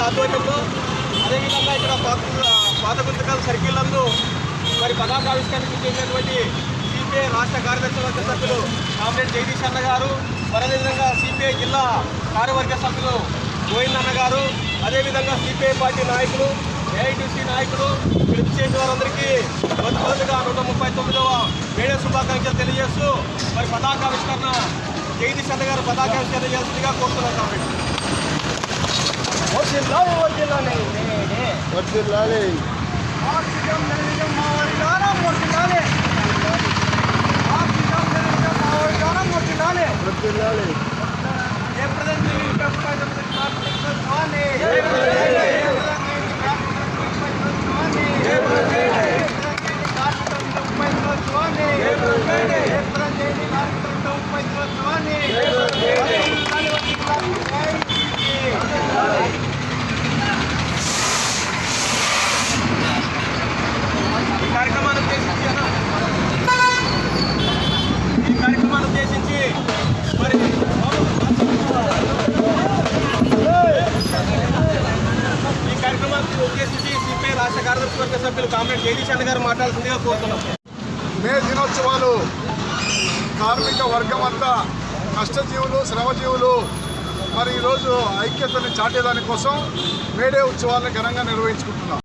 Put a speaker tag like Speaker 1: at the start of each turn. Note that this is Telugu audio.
Speaker 1: ఆధ్వర్యంలో అదేవిధంగా ఇక్కడ పాత గుంతకల్ సర్కిల్ నందు మరి పతాకావిష్కరణకు చేసినటువంటి సిపిఐ రాష్ట్ర కార్యదర్శి వర్గ సభ్యులు కామ్రేడ్ జగదీష్ అన్న గారు, అదేవిధంగా సిపిఐ జిల్లా కార్యవర్గ సభ్యులు గోవింద్ అన్న గారు, అదేవిధంగా సిపిఐ పార్టీ నాయకులు, ఏఐటీసీ నాయకులు పిలుపు చేసిన వారందరికీ మొదటిగా 139వ మేడే శుభాకాంక్షలు తెలియజేస్తూ మరి పతాకావిష్కరణ జగదీష్ అన్న గారు పతాకావిష్కరణ చేస్తుందిగా కోరుతున్నాం. కాబట్టి ఈ కార్యక్రమాన్ని ఉద్దేశించి మరి సిపిఐ రాష్ట్ర కార్యదర్శి వర్గ సభ్యులు కామ్రేడ్ జగదీష్ అన్న గారు మాట్లాడాల్సిందిగా కోరుతున్నాం.
Speaker 2: మే దినోత్సవాలు కార్మిక వర్గం అంతా కష్టజీవులు, శ్రమజీవులు మరి ఈరోజు ఐక్యతని చాటేదాని కోసం మేడే ఉత్సవాలను ఘనంగా నిర్వహించుకుంటున్నాం.